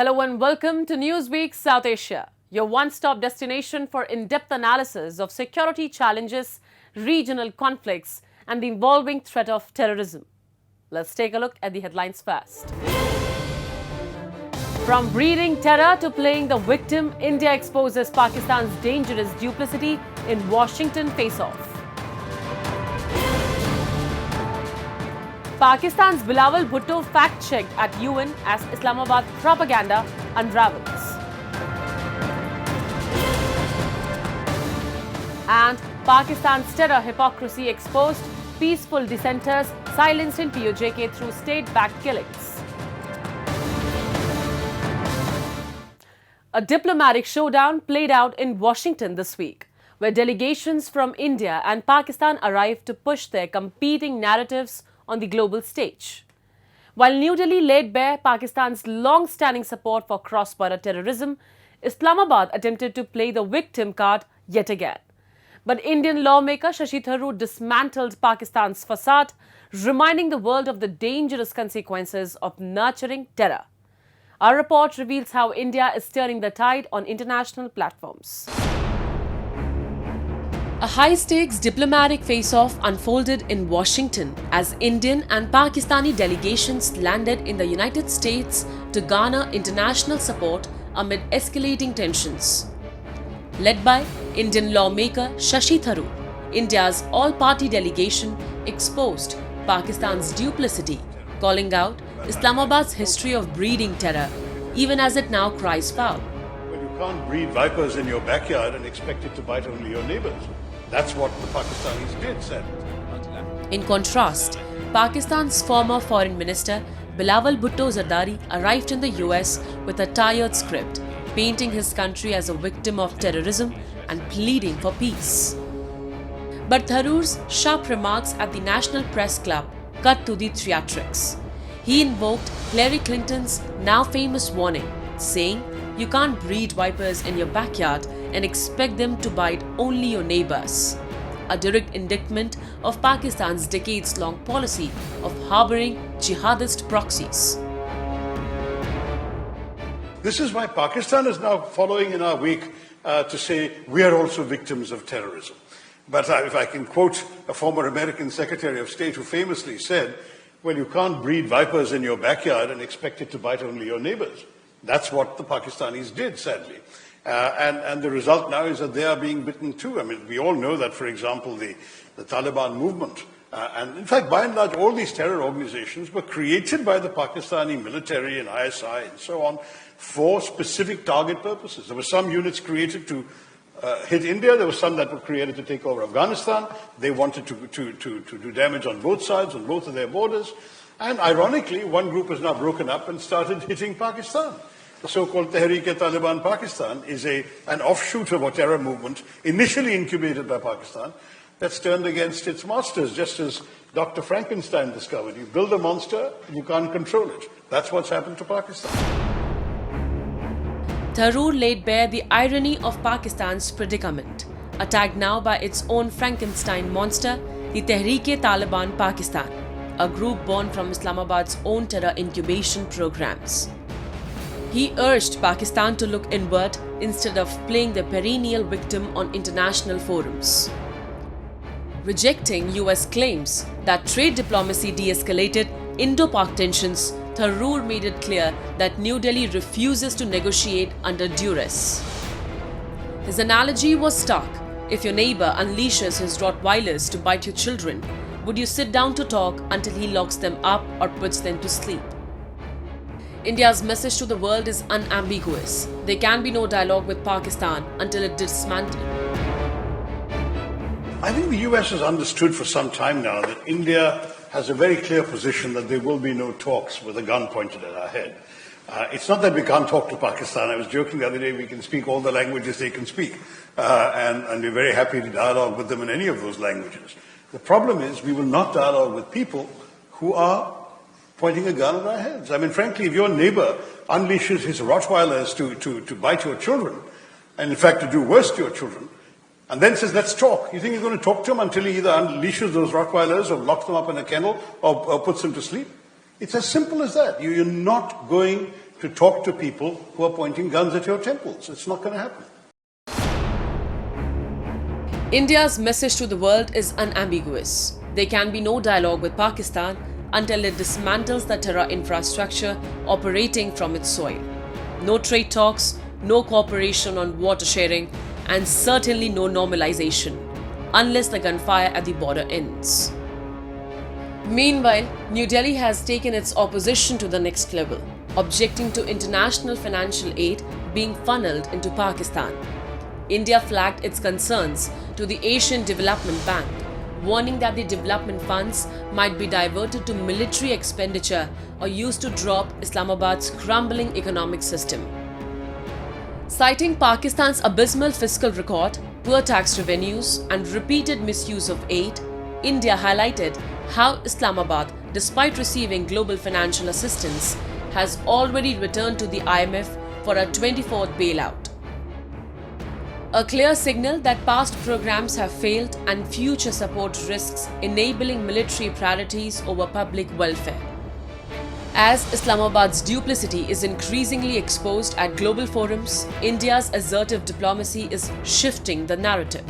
Hello and welcome to Newsweek South Asia, your one-stop destination for in-depth analysis of security challenges, regional conflicts and the evolving threat of terrorism. Let's take a look at the headlines first. From breeding terror to playing the victim, India exposes Pakistan's dangerous duplicity in Washington face-off. Pakistan's Bilawal Bhutto fact-checked at UN as Islamabad propaganda unravels. And Pakistan's terror hypocrisy exposed, peaceful dissenters silenced in POJK through state-backed killings. A diplomatic showdown played out in Washington this week, where delegations from India and Pakistan arrived to push their competing narratives on the global stage. While New Delhi laid bare Pakistan's long-standing support for cross-border terrorism, Islamabad attempted to play the victim card yet again. But Indian lawmaker Shashi Tharoor dismantled Pakistan's façade, reminding the world of the dangerous consequences of nurturing terror. Our report reveals how India is turning the tide on international platforms. A high-stakes diplomatic face-off unfolded in Washington as Indian and Pakistani delegations landed in the United States to garner international support amid escalating tensions. Led by Indian lawmaker Shashi Tharoor, India's all-party delegation exposed Pakistan's duplicity, calling out Islamabad's history of breeding terror, even as it now cries foul. Well, you can't breed vipers in your backyard and expect it to bite only your neighbors. That's what the Pakistanis did, said. In contrast, Pakistan's former foreign minister Bilawal Bhutto Zardari arrived in the US with a tired script, painting his country as a victim of terrorism and pleading for peace. But Tharoor's sharp remarks at the National Press Club cut to the theatrics. He invoked Hillary Clinton's now famous warning, saying, "You can't breed vipers in your backyard and expect them to bite only your neighbors," a direct indictment of Pakistan's decades-long policy of harboring jihadist proxies. This is why Pakistan is now following in our wake to say we are also victims of terrorism. But if I can quote a former American Secretary of State who famously said, "Well, you can't breed vipers in your backyard and expect it to bite only your neighbors." That's what the Pakistanis did, sadly. And the result now is that they are being bitten too. I mean, we all know that, for example, the Taliban movement, and in fact, by and large, all these terror organizations were created by the Pakistani military and ISI and so on for specific target purposes. There were some units created to hit India. There were some that were created to take over Afghanistan. They wanted to do damage on both sides, on both of their borders. And ironically, one group has now broken up and started hitting Pakistan. The so-called Taliban Pakistan is an offshoot of a terror movement initially incubated by Pakistan that's turned against its masters, just as Dr. Frankenstein discovered. You build a monster, you can't control it. That's what's happened to Pakistan. Tharoor laid bare the irony of Pakistan's predicament, attacked now by its own Frankenstein monster, the Taliban Pakistan, a group born from Islamabad's own terror incubation programs. He urged Pakistan to look inward instead of playing the perennial victim on international forums. Rejecting US claims that trade diplomacy de-escalated Indo-Pak tensions, Tharoor made it clear that New Delhi refuses to negotiate under duress. His analogy was stark. If your neighbor unleashes his Rottweilers to bite your children, would you sit down to talk until he locks them up or puts them to sleep? India's message to the world is unambiguous. There can be no dialogue with Pakistan until it is dismantled. I think the US has understood for some time now that India has a very clear position that there will be no talks with a gun pointed at our head. It's not that we can't talk to Pakistan. I was joking the other day, we can speak all the languages they can speak. And we're very happy to dialogue with them in any of those languages. The problem is we will not dialogue with people who are pointing a gun at our heads. I mean, frankly, if your neighbor unleashes his Rottweilers to bite your children, and in fact to do worse to your children, and then says, let's talk. You think you're going to talk to him until he either unleashes those Rottweilers or locks them up in a kennel or puts them to sleep? It's as simple as that. You're not going to talk to people who are pointing guns at your temples. It's not going to happen. India's message to the world is unambiguous. There can be no dialogue with Pakistan until it dismantles the terror infrastructure operating from its soil. No trade talks, no cooperation on water sharing, and certainly no normalization, unless the gunfire at the border ends. Meanwhile, New Delhi has taken its opposition to the next level, objecting to international financial aid being funneled into Pakistan. India flagged its concerns to the Asian Development Bank, warning that the development funds might be diverted to military expenditure or used to drop Islamabad's crumbling economic system. Citing Pakistan's abysmal fiscal record, poor tax revenues, and repeated misuse of aid, India highlighted how Islamabad, despite receiving global financial assistance, has already returned to the IMF for a 24th bailout. A clear signal that past programs have failed and future support risks enabling military priorities over public welfare. As Islamabad's duplicity is increasingly exposed at global forums, India's assertive diplomacy is shifting the narrative.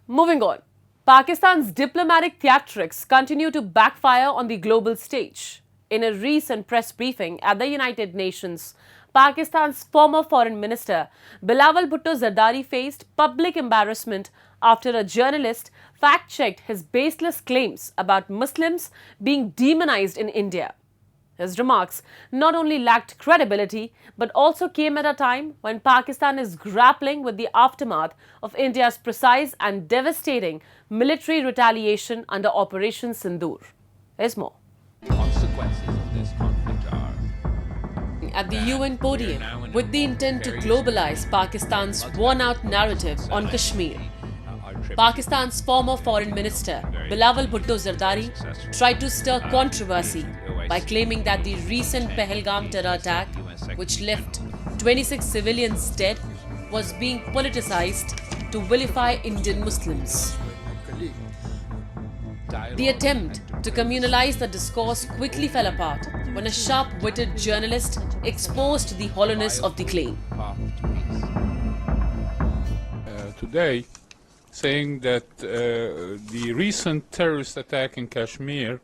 Moving on, Pakistan's diplomatic theatrics continue to backfire on the global stage. In a recent press briefing at the United Nations, Pakistan's former foreign minister Bilawal Bhutto Zardari faced public embarrassment after a journalist fact-checked his baseless claims about Muslims being demonized in India. His remarks not only lacked credibility but also came at a time when Pakistan is grappling with the aftermath of India's precise and devastating military retaliation under Operation Sindoor. Here's more. Consequences of this conflict are at the UN podium with the intent to globalize Pakistan's worn-out narrative on Kashmir. Pakistan's former foreign minister Bilawal Bhutto Zardari tried to stir controversy by claiming that the recent Pahalgam terror attack, which left 26 civilians dead, was being politicized to vilify Indian Muslims. The attempt to communalize the discourse quickly fell apart when a sharp-witted journalist exposed the hollowness of the claim. Today, saying that the recent terrorist attack in Kashmir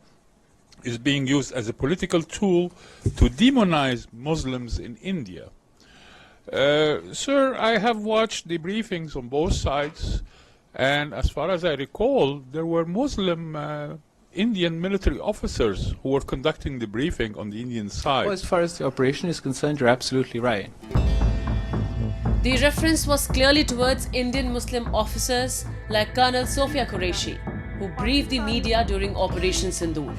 is being used as a political tool to demonize Muslims in India. Sir, I have watched the briefings on both sides, and as far as I recall, there were Muslim Indian military officers who were conducting the briefing on the Indian side. Well, as far as the operation is concerned, you're absolutely right. The reference was clearly towards Indian Muslim officers like Colonel Sophia Qureshi, who briefed the media during Operation Sindoor.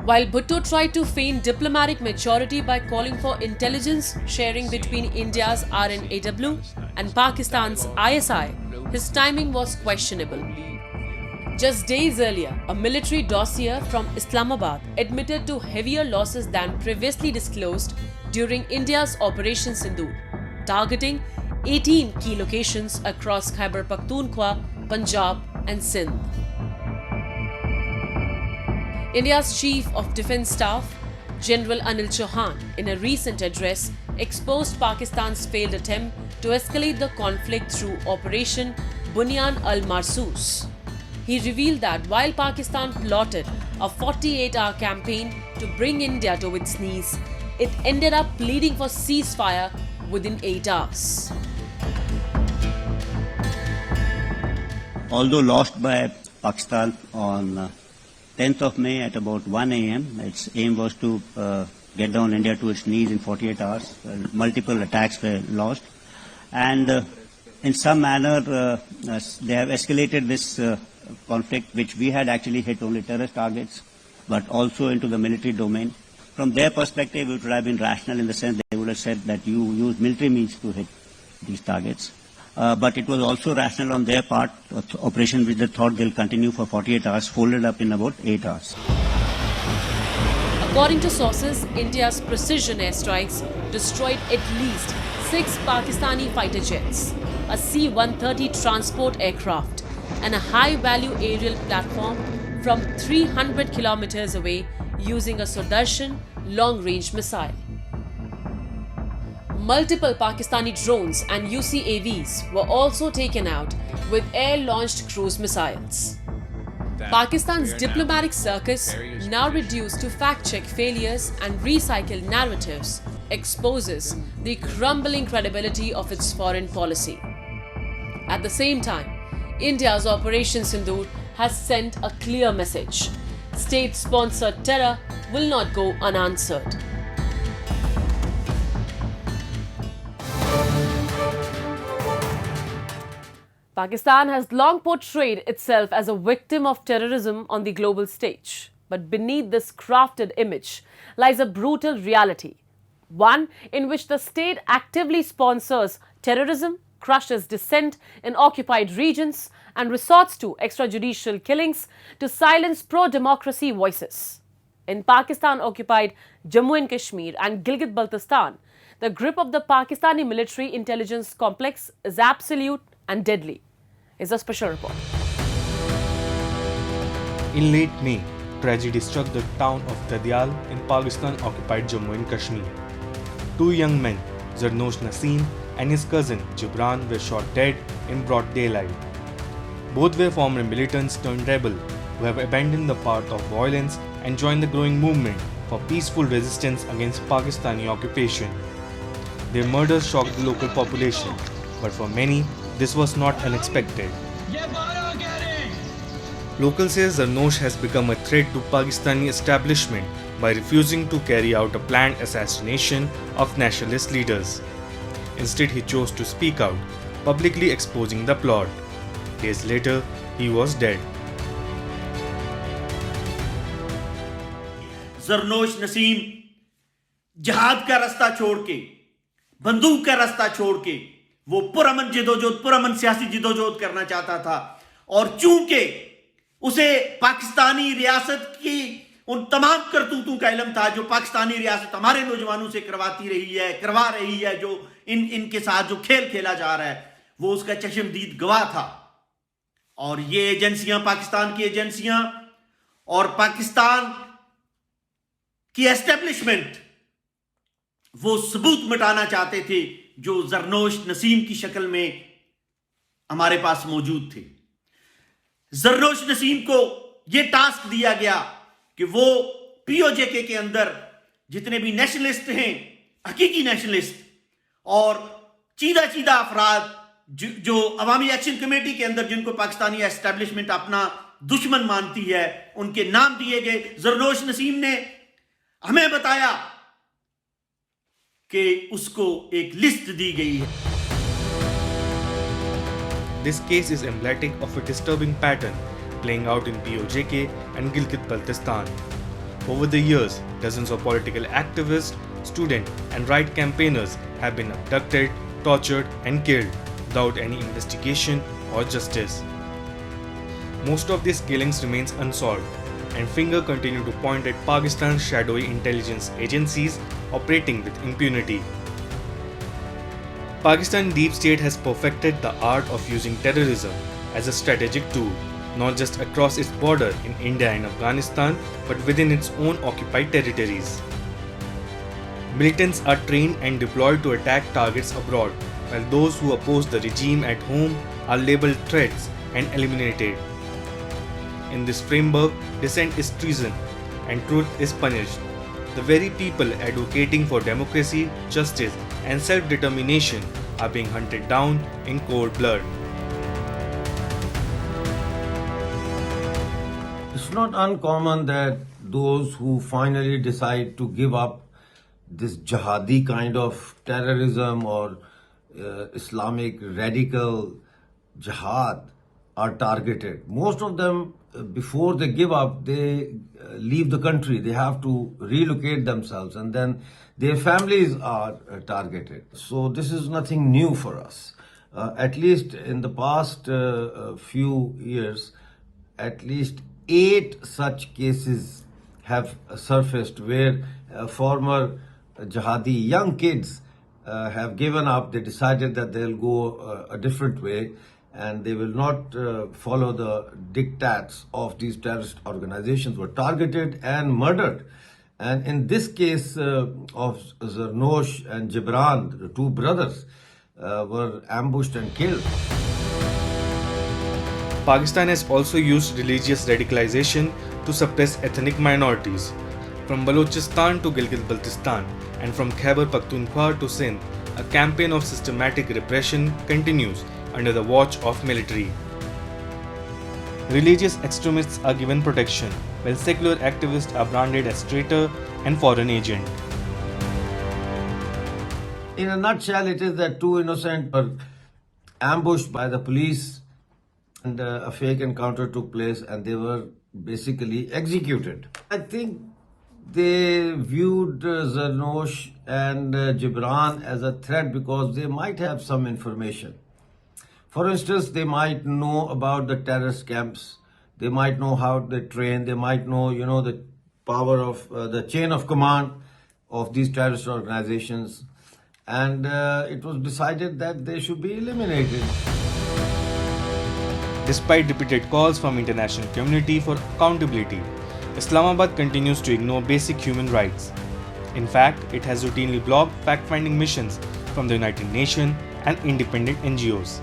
While Bhutto tried to feign diplomatic maturity by calling for intelligence sharing between India's RNAW and Pakistan's ISI, his timing was questionable. Just days earlier, a military dossier from Islamabad admitted to heavier losses than previously disclosed during India's Operation Sindoor, targeting 18 key locations across Khyber Pakhtunkhwa, Punjab and Sindh. India's Chief of Defence Staff, General Anil Chauhan, in a recent address, exposed Pakistan's failed attempt to escalate the conflict through Operation Bunyan al-Marsus. He revealed that while Pakistan plotted a 48-hour campaign to bring India to its knees, it ended up pleading for ceasefire within 8 hours. Although lost by Pakistan on 10th of May at about 1 a.m., its aim was to get down India to its knees in 48 hours. Multiple attacks were launched, and in some manner they have escalated this conflict, which we had actually hit only terrorist targets, but also into the military domain. From their perspective, it would have been rational in the sense they would have said that you use military means to hit these targets. But it was also rational on their part, operation which they thought they'll continue for 48 hours, folded up in about 8 hours. According to sources, India's precision airstrikes destroyed at least 6 Pakistani fighter jets, a C-130 transport aircraft, and a high-value aerial platform from 300 kilometers away using a Sudarshan long-range missile. Multiple Pakistani drones and UCAVs were also taken out with air-launched cruise missiles. Pakistan's diplomatic circus, now reduced to fact-check failures and recycled narratives, exposes the crumbling credibility of its foreign policy. At the same time, India's Operation Sindoor has sent a clear message. State-sponsored terror will not go unanswered. Pakistan has long portrayed itself as a victim of terrorism on the global stage. But beneath this crafted image lies a brutal reality. One in which the state actively sponsors terrorism, crushes dissent in occupied regions, and resorts to extrajudicial killings to silence pro-democracy voices. In Pakistan-occupied Jammu and Kashmir and Gilgit-Baltistan, the grip of the Pakistani military intelligence complex is absolute and deadly. Is a special report. In late May, tragedy struck the town of Dadial in Pakistan-occupied Jammu and Kashmir. Two young men, Zarnosh Naseem and his cousin Gibran, were shot dead in broad daylight. Both were former militants turned rebel who have abandoned the path of violence and joined the growing movement for peaceful resistance against Pakistani occupation. Their murders shocked the local population, but for many, this was not unexpected. Locals say Zarnosh has become a threat to Pakistani establishment by refusing to carry out a planned assassination of nationalist leaders. Instead, he chose to speak out, publicly exposing the plot. Days later, he was dead. Zarnosh Naseem jihad का रास्ता छोड़ के, बंदूक का रास्ता छोड़ के, वो पुरअमन जिदोजहद, पुरअमन सियासी जिदोजहद करना चाहता था। और चूंकि उसे पाकिस्तानी रियासत की उन तमाम करतूतों का इल्म था जो पाकिस्तानी रियासत हमारे नौजवानों से करवा रही है, जो इनके साथ जो खेल खेला जा रहा है, वो उसका चश्मदीद गवाह था। और ये एजेंसियां, पाकिस्तान की एजेंसियां और पाकिस्तान की एस्टेब्लिशमेंट वो सबूत मिटाना चाहते थे जो जरनोश नसीम की शक्ल में हमारे पास मौजूद थे। जरनोश नसीम को यह टास्क दिया गया कि वो पीओजेके के अंदर जितने भी नेशनलिस्ट हैं, हकीकी नेशनलिस्ट और चीदा अफराद जो अवामी एक्शन कमेटी के अंदर जिनको पाकिस्तानी एस्टेब्लिशमेंट अपना दुश्मन मानती है, उनके नाम दिए गए। जरनोश नसीम ने हमें बताया कि उसको एक लिस्ट दी गई है। This case is emblematic of a disturbing pattern playing out in POJK and Gilgit-Baltistan. Over the years, dozens of political activists, students, and right campaigners have been abducted, tortured, and killed without any investigation or justice. Most of these killings remains unsolved, and fingers continue to point at Pakistan's shadowy intelligence agencies operating with impunity. Pakistan deep state has perfected the art of using terrorism as a strategic tool, not just across its border in India and Afghanistan, but within its own occupied territories. Militants are trained and deployed to attack targets abroad, while those who oppose the regime at home are labeled threats and eliminated. In this framework, dissent is treason and truth is punished. The very people advocating for democracy, justice, and self-determination are being hunted down in cold blood. It's not uncommon that those who finally decide to give up this jihadi kind of terrorism or Islamic radical jihad are targeted. Most of them, before they give up, they leave the country. They have to relocate themselves, and then their families are targeted. So this is nothing new for us. At least in the past few years, at least 8 such cases have surfaced where former jihadi young kids have given up. They decided that they'll go a different way, and they will not follow the diktats of these terrorist organizations, were targeted and murdered. And in this case of Zarnosh and Gibran, the two brothers, were ambushed and killed. Pakistan has also used religious radicalization to suppress ethnic minorities. From Balochistan to Gilgit-Baltistan and from Khyber Pakhtunkhwa to Sindh, a campaign of systematic repression continues under the watch of military. Religious extremists are given protection, while secular activists are branded as traitor and foreign agent. In a nutshell, it is that two innocent were ambushed by the police, and a fake encounter took place and they were basically executed. I think they viewed Zarnosh and Gibran as a threat because they might have some information. For instance, they might know about the terrorist camps, they might know how they train, they might know, the power of the chain of command of these terrorist organizations, and it was decided that they should be eliminated. Despite repeated calls from international community for accountability, Islamabad continues to ignore basic human rights. In fact, it has routinely blocked fact-finding missions from the United Nations and independent NGOs.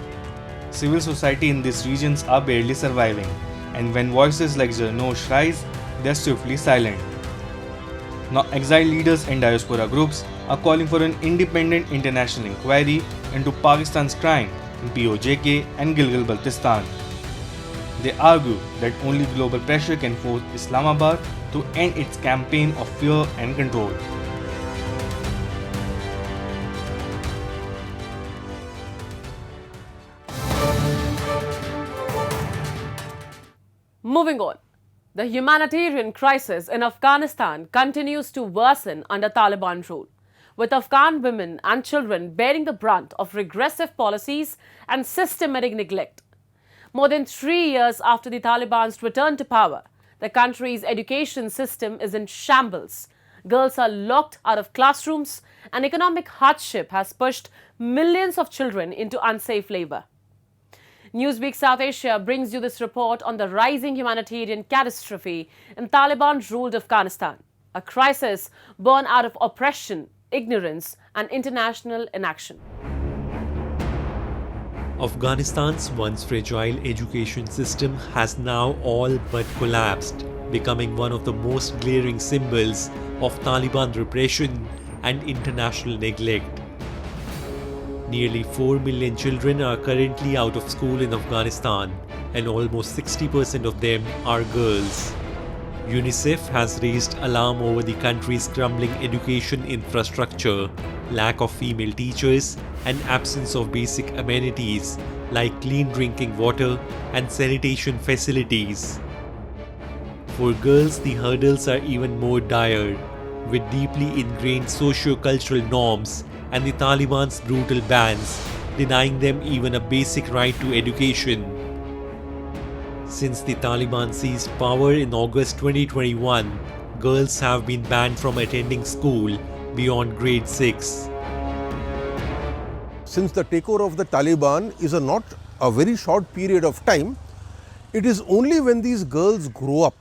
Civil society in these regions are barely surviving, and when voices like Zarnosh rise, they are swiftly silent. Now, exiled leaders and diaspora groups are calling for an independent international inquiry into Pakistan's crime in POJK and Gilgit-Baltistan. They argue that only global pressure can force Islamabad to end its campaign of fear and control. Moving on, the humanitarian crisis in Afghanistan continues to worsen under Taliban rule, with Afghan women and children bearing the brunt of regressive policies and systematic neglect. More than 3 years after the Taliban's return to power, the country's education system is in shambles. Girls are locked out of classrooms, and economic hardship has pushed millions of children into unsafe labor. Newsweek South Asia brings you this report on the rising humanitarian catastrophe in Taliban-ruled Afghanistan, a crisis born out of oppression, ignorance, and international inaction. Afghanistan's once fragile education system has now all but collapsed, becoming one of the most glaring symbols of Taliban repression and international neglect. Nearly 4 million children are currently out of school in Afghanistan, and almost 60% of them are girls. UNICEF has raised alarm over the country's crumbling education infrastructure, lack of female teachers, and absence of basic amenities like clean drinking water and sanitation facilities. For girls, the hurdles are even more dire, with deeply ingrained socio-cultural norms and the Taliban's brutal bans denying them even a basic right to education. Since the Taliban seized power in August 2021, girls have been banned from attending school beyond grade 6. Since the takeover of the Taliban is not a very short period of time, it is only when these girls grow up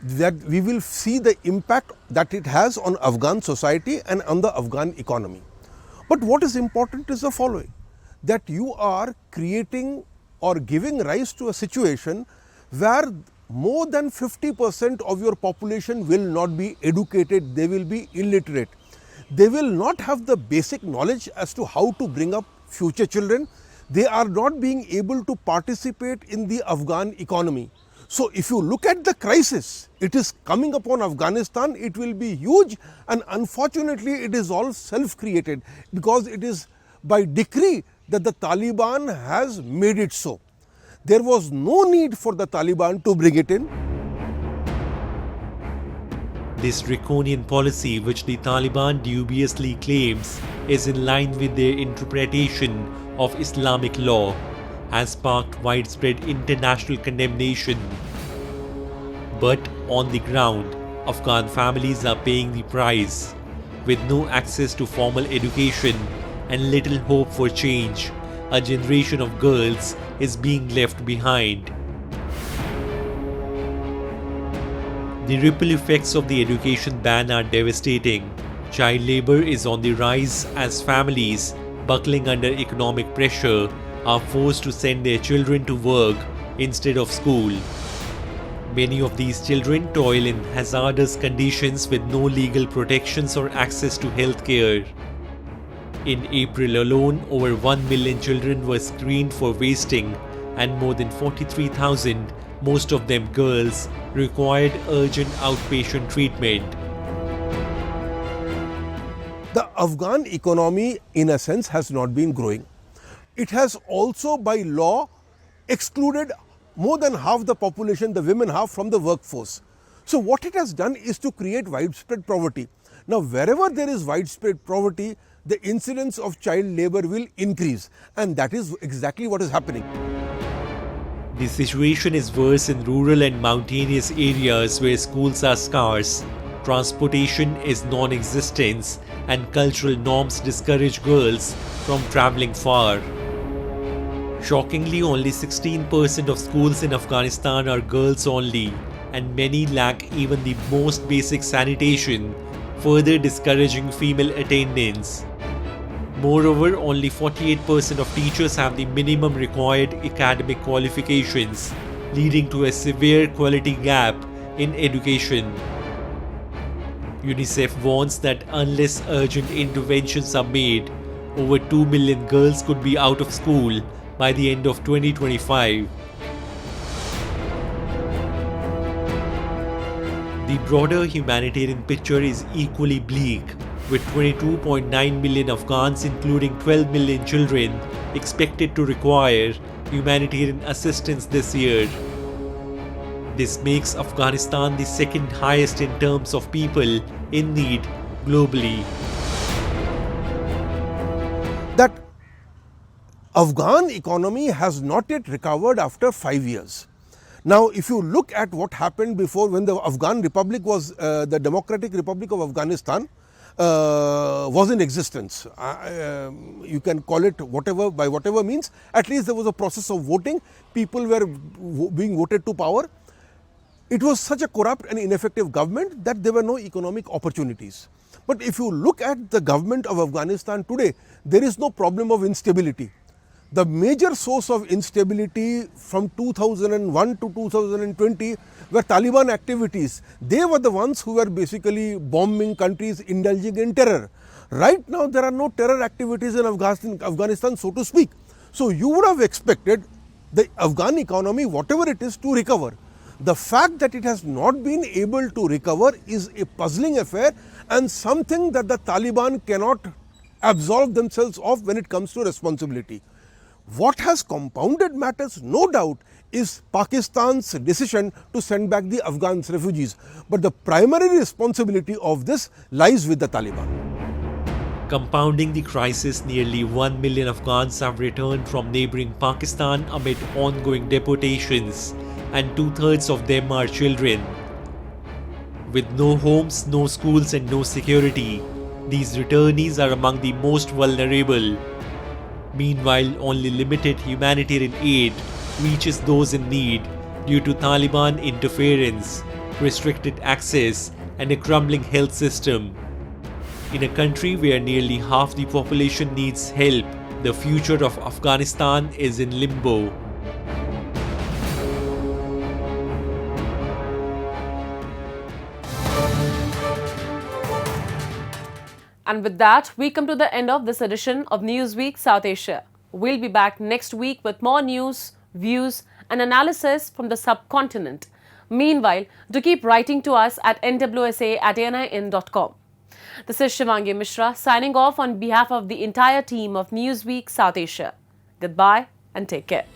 that we will see the impact that it has on Afghan society and on the Afghan economy. But what is important is the following, that you are creating or giving rise to a situation where more than 50% of your population will not be educated, they will be illiterate. They will not have the basic knowledge as to how to bring up future children. They are not being able to participate in the Afghan economy. So if you look at the crisis, it is coming upon Afghanistan, it will be huge, and unfortunately it is all self-created because it is by decree that the Taliban has made it so. There was no need for the Taliban to bring it in. This draconian policy, which the Taliban dubiously claims is in line with their interpretation of Islamic law, has sparked widespread international condemnation. But on the ground, Afghan families are paying the price. With no access to formal education and little hope for change, a generation of girls is being left behind. The ripple effects of the education ban are devastating. Child labor is on the rise as families, buckling under economic pressure, are forced to send their children to work instead of school. Many of these children toil in hazardous conditions with no legal protections or access to health care. In April alone, over 1 million children were screened for wasting, and more than 43,000, most of them girls, required urgent outpatient treatment. The Afghan economy, in a sense, has not been growing. It has also, by law, excluded more than half the population, the women half, from the workforce. So what it has done is to create widespread poverty. Now, wherever there is widespread poverty, the incidence of child labor will increase, and that is exactly what is happening. The situation is worse in rural and mountainous areas where schools are scarce, transportation is non-existent, and cultural norms discourage girls from traveling far. Shockingly, only 16% of schools in Afghanistan are girls only, and many lack even the most basic sanitation, further discouraging female attendance. Moreover, only 48% of teachers have the minimum required academic qualifications, leading to a severe quality gap in education. UNICEF warns that unless urgent interventions are made, over 2 million girls could be out of school by the end of 2025. The broader humanitarian picture is equally bleak, with 22.9 million Afghans, including 12 million children, expected to require humanitarian assistance this year. This makes Afghanistan the second highest in terms of people in need globally. That Afghan economy has not yet recovered after 5 years. Now, if you look at what happened before, when the Afghan Republic was, the Democratic Republic of Afghanistan was in existence, you can call it whatever, by whatever means, at least there was a process of voting, people were being voted to power. It was such a corrupt and ineffective government that there were no economic opportunities. But if you look at the government of Afghanistan today, there is no problem of instability. The major source of instability from 2001 to 2020 were Taliban activities. They were the ones who were basically bombing countries, indulging in terror. Right now, there are no terror activities in Afghanistan, so to speak. So you would have expected the Afghan economy, whatever it is, to recover. The fact that it has not been able to recover is a puzzling affair and something that the Taliban cannot absolve themselves of when it comes to responsibility. What has compounded matters, no doubt, is Pakistan's decision to send back the Afghan refugees. But the primary responsibility of this lies with the Taliban. Compounding the crisis, nearly 1 million Afghans have returned from neighboring Pakistan amid ongoing deportations, and 2/3 of them are children. With no homes, no schools and no security, these returnees are among the most vulnerable. Meanwhile, only limited humanitarian aid reaches those in need due to Taliban interference, restricted access, and a crumbling health system. In a country where nearly half the population needs help, the future of Afghanistan is in limbo. And with that, we come to the end of this edition of Newsweek South Asia. We'll be back next week with more news, views, and analysis from the subcontinent. Meanwhile, do keep writing to us at nwsa@nin.com. This is Shivangi Mishra signing off on behalf of the entire team of Newsweek South Asia. Goodbye and take care.